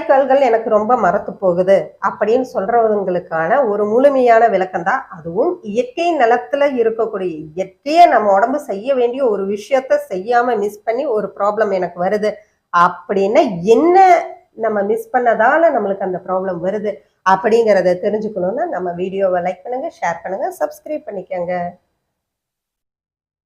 கால்கள் எனக்கு ரொம்ப மரத்து போகுது அப்படின்னு சொல்றவங்களுக்கான ஒரு முழுமையான விளக்கம் தான். அதுவும் இயற்கை நலத்துல இருக்கக்கூடிய இயற்கையை நம்ம உடம்பு செய்ய வேண்டிய ஒரு விஷயத்த செய்யாம மிஸ் பண்ணி ஒரு ப்ராப்ளம் எனக்கு வருது அப்படின்னா என்ன நம்ம மிஸ் பண்ணதால நம்மளுக்கு அந்த ப்ராப்ளம் வருது அப்படிங்கிறத தெரிஞ்சுக்கணும்னா நம்ம வீடியோவை லைக் பண்ணுங்க, ஷேர் பண்ணுங்க, சப்ஸ்கிரைப் பண்ணிக்கோங்க.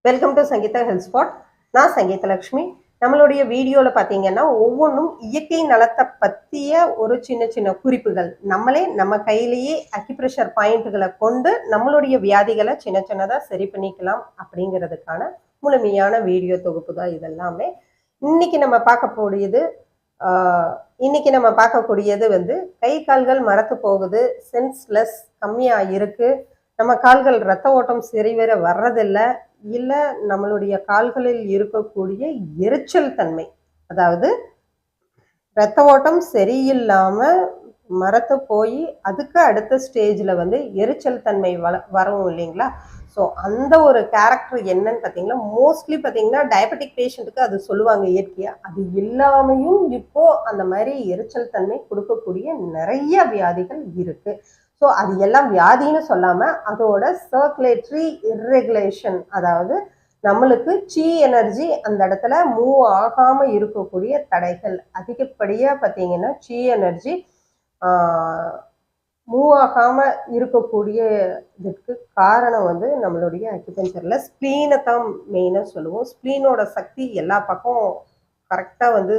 Welcome to Sangeetha health spot. நான் சங்கீதலட்சுமி. நம்மளுடைய வீடியோவில் பார்த்தீங்கன்னா ஒவ்வொன்றும் இயற்கை நலத்தை பற்றிய ஒரு சின்ன சின்ன குறிப்புகள், நம்மளே நம்ம கையிலேயே அக்யூப்ரெஷர் பாயிண்ட்டுகளை கொண்டு நம்மளுடைய வியாதிகளை சின்ன சின்னதாக சரி பண்ணிக்கலாம் அப்படிங்கிறதுக்கான முழுமையான வீடியோ தொகுப்பு தான் இதெல்லாமே. இன்னைக்கு நம்ம பார்க்கக்கூடியது வந்து கை கால்கள் மரத்து போகுது, சென்ஸ்லெஸ் கம்மியாக இருக்கு, நம்ம கால்கள் ரத்த ஓட்டம் சரிவர வர்றதில்லை, இல்லை நம்மளுடைய கால்களில் இருக்கக்கூடிய எரிச்சல் தன்மை, அதாவது ரத்த ஓட்டம் சரியில்லாம மரத்து போய் அதுக்கு அடுத்த ஸ்டேஜில் வந்து எரிச்சல் தன்மை வரும் இல்லைங்களா. ஸோ அந்த ஒரு கேரக்டர் என்னன்னு பார்த்தீங்கன்னா மோஸ்ட்லி பார்த்தீங்கன்னா டயபெட்டிக் பேஷண்ட்டுக்கு அது சொல்லுவாங்க இயற்கையாக. அது இல்லாமையும் இப்போ அந்த மாதிரி எரிச்சல் தன்மை கொடுக்கக்கூடிய நிறைய வியாதிகள் இருக்கு. ஸோ அது எல்லாம் வியாதின்னு சொல்லாமல் அதோட சர்க்குலேட்டரி இர்ரெகுலேஷன், அதாவது நம்மளுக்கு சி எனர்ஜி அந்த இடத்துல மூவ் ஆகாமல் இருக்கக்கூடிய தடைகள். அதிகப்படியாக பார்த்தீங்கன்னா சி எனர்ஜி மூவ் ஆகாமல் இருக்கக்கூடிய இதுக்கு காரணம் வந்து நம்மளுடைய அக்யூபஞ்சரில் ஸ்ப்ளீனை தான் மெயினாக சொல்லுவோம். ஸ்ப்ளீனோட சக்தி எல்லா பக்கம் கரெக்டாக வந்து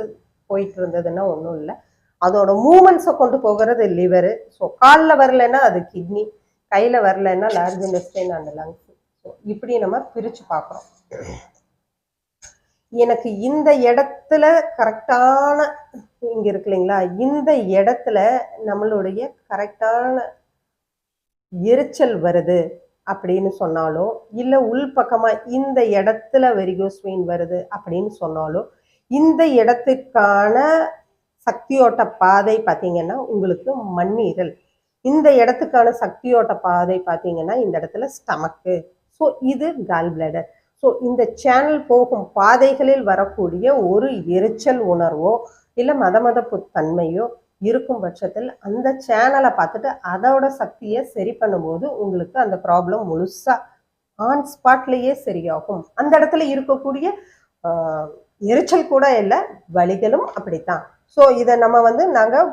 போயிட்டு இருந்ததுன்னா ஒன்றும் இல்லை, அதோட மூமெண்ட்ஸை கொண்டு போகிறது லிவரு. ஸோ காலில் வரலைன்னா அது கிட்னி, கையில் வரலைன்னா large intestine and lungs. So இப்படி நம்ம பிரித்து பார்க்குறோம். எனக்கு இந்த இடத்துல கரெக்டான இங்கே இருக்கு இல்லைங்களா, இந்த இடத்துல நம்மளுடைய கரெக்டான எரிச்சல் வருது அப்படின்னு சொன்னாலோ, இல்லை உள்பக்கமாக இந்த இடத்துல வெரிகோஸ் வெயின் வருது அப்படின்னு சொன்னாலோ, இந்த இடத்துக்கான சக்தியோட்ட பாதை பார்த்தீங்கன்னா உங்களுக்கு மண்ணீரல், இந்த இடத்துக்கான சக்தியோட்ட பாதை பார்த்தீங்கன்னா இந்த இடத்துல ஸ்டமக்கு, ஸோ இது கால் பிளாடர். ஸோ இந்த சேனல் போகும் பாதைகளில் வரக்கூடிய ஒரு எரிச்சல் உணர்வோ இல்லை மதமதப்பு தன்மையோ இருக்கும் பட்சத்தில் அந்த சேனலை பார்த்துட்டு அதோட சக்தியை சரி பண்ணும்போது உங்களுக்கு அந்த ப்ராப்ளம் முழுசா ஆன் ஸ்பாட்லேயே சரியாகும். அந்த இடத்துல இருக்கக்கூடிய எரிச்சல் கூட இல்லை, வலிகளும் அப்படித்தான். ஸோ இதை நம்ம வந்து நாங்கள்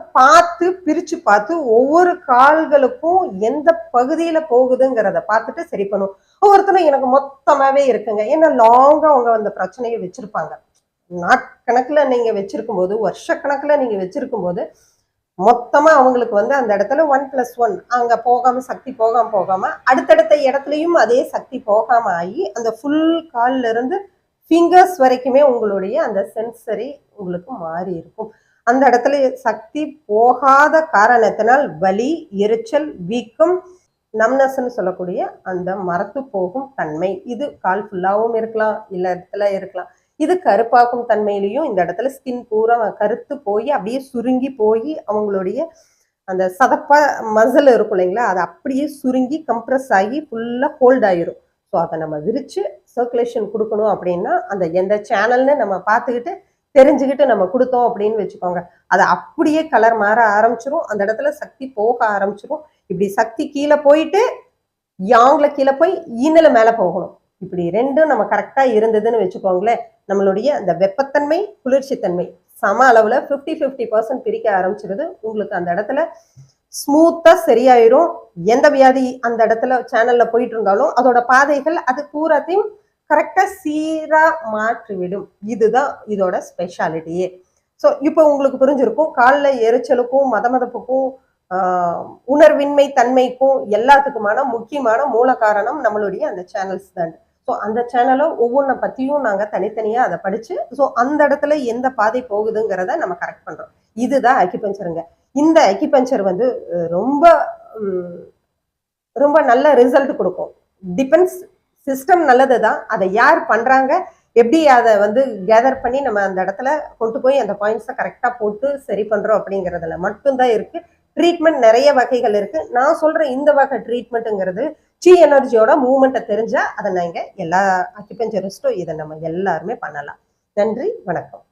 பிரித்து பார்த்து ஒவ்வொரு கால்களுக்கும் எந்த பகுதியில் போகுதுங்கிறத பார்த்துட்டு சரி பண்ணுவோம். ஒவ்வொருத்தரும் எனக்கு மொத்தமாகவே இருக்குங்க, ஏன்னா லாங்காக அவங்க அந்த பிரச்சனையை வச்சுருப்பாங்க. நாட்கணக்கில் நீங்கள் வச்சுருக்கும் போது, வருஷக்கணக்கில் நீங்கள் வச்சுருக்கும் போது மொத்தமாக அவங்களுக்கு வந்து அந்த இடத்துல 1+1 அங்கே போகாமல் சக்தி போகாமல் அடுத்தடுத்த இடத்துலையும் அதே சக்தி போகாமல் ஆகி அந்த ஃபுல் காலில் இருந்து ஃபிங்கர்ஸ் வரைக்குமே உங்களுடைய அந்த சென்சரி உங்களுக்கு மாறி இருக்கும். அந்த இடத்துல சக்தி போகாத காரணத்தினால் வலி, எரிச்சல், வீக்கம், நம்னஸ்ன்னு சொல்லக்கூடிய அந்த மரத்து போகும் தன்மை, இது கால் ஃபுல்லாகவும் இருக்கலாம், இல்லை இடத்துல இருக்கலாம். இது கருப்பாகும் தன்மையிலையும் இந்த இடத்துல ஸ்கின் பூரா கருத்து போய் அப்படியே சுருங்கி போய் அவங்களுடைய அந்த சதப்ப மசில் இருக்கும் இல்லைங்களா, அது அப்படியே சுருங்கி கம்ப்ரெஸ் ஆகி ஃபுல்லாக ஹோல்ட் ஆயிரும். ஸோ அதை நம்ம விரித்து சர்க்குலேஷன் கொடுக்கணும் அப்படின்னா அந்த எந்த சேனல்னு நம்ம பார்த்துக்கிட்டு தெரிஞ்சுக்கிட்டு நம்ம கொடுத்தோம் அப்படின்னு வச்சுக்கோங்க, அது அப்படியே கலர் மாற ஆரம்பிச்சிரும், அந்த இடத்துல சக்தி போக ஆரம்பிச்சிரும். இப்படி சக்தி கீழே போயிட்டு யாங்கில் கீழே போய் ஈனில் மேலே போகணும். இப்படி ரெண்டும் நம்ம கரெக்டாக இருந்ததுன்னு வச்சுக்கோங்களேன், நம்மளுடைய அந்த வெப்பத்தன்மை குளிர்ச்சித்தன்மை சம அளவில் 50-50% பிரிக்க ஆரம்பிச்சிருது. உங்களுக்கு அந்த இடத்துல ஸ்மூத்தா சரியாயிரும். எந்த வியாதி அந்த இடத்துல சேனல்ல போயிட்டு இருந்தாலும் அதோட பாதைகள் அது பூராத்தையும் கரெக்டா சீரா மாற்றிவிடும். இதுதான் இதோட ஸ்பெஷாலிட்டியே. ஸோ இப்போ உங்களுக்கு புரிஞ்சிருக்கும், காலில் எரிச்சலுக்கும் மதமதப்புக்கும் உணர்வின்மை தன்மைக்கும் எல்லாத்துக்குமான முக்கியமான மூல காரணம் நம்மளுடைய அந்த சேனல்ஸ் தான். ஸோ அந்த சேனலை ஒவ்வொன்றை பற்றியும் நாங்கள் தனித்தனியாக அதை படித்து ஸோ அந்த இடத்துல எந்த பாதை போகுதுங்கிறத நம்ம கரெக்ட் பண்ணுறோம். இதுதான் அக்யூபஞ்சருங்க. இந்த அக்யூபஞ்சர் வந்து ரொம்ப ரொம்ப நல்ல ரிசல்ட் கொடுக்கும். டிபெண்ட்ஸ், சிஸ்டம் நல்லது தான், அதை யார் பண்ணுறாங்க, எப்படி அதை வந்து கேதர் பண்ணி நம்ம அந்த இடத்துல கொண்டு போய் அந்த பாயிண்ட்ஸை கரெக்டாக போட்டு சரி பண்ணுறோம் அப்படிங்கிறதுல மட்டும்தான் இருக்குது. ட்ரீட்மெண்ட் நிறைய வகைகள் இருக்குது. நான் சொல்கிற இந்த வகை ட்ரீட்மெண்ட்டுங்கிறது சி எனர்ஜியோட மூவ்மெண்ட்டை தெரிஞ்சால் அதை நாங்கள் எல்லா அக்யூபஞ்சரிஸ்ட்டும் இதை நம்ம எல்லாருமே பண்ணலாம். நன்றி, வணக்கம்.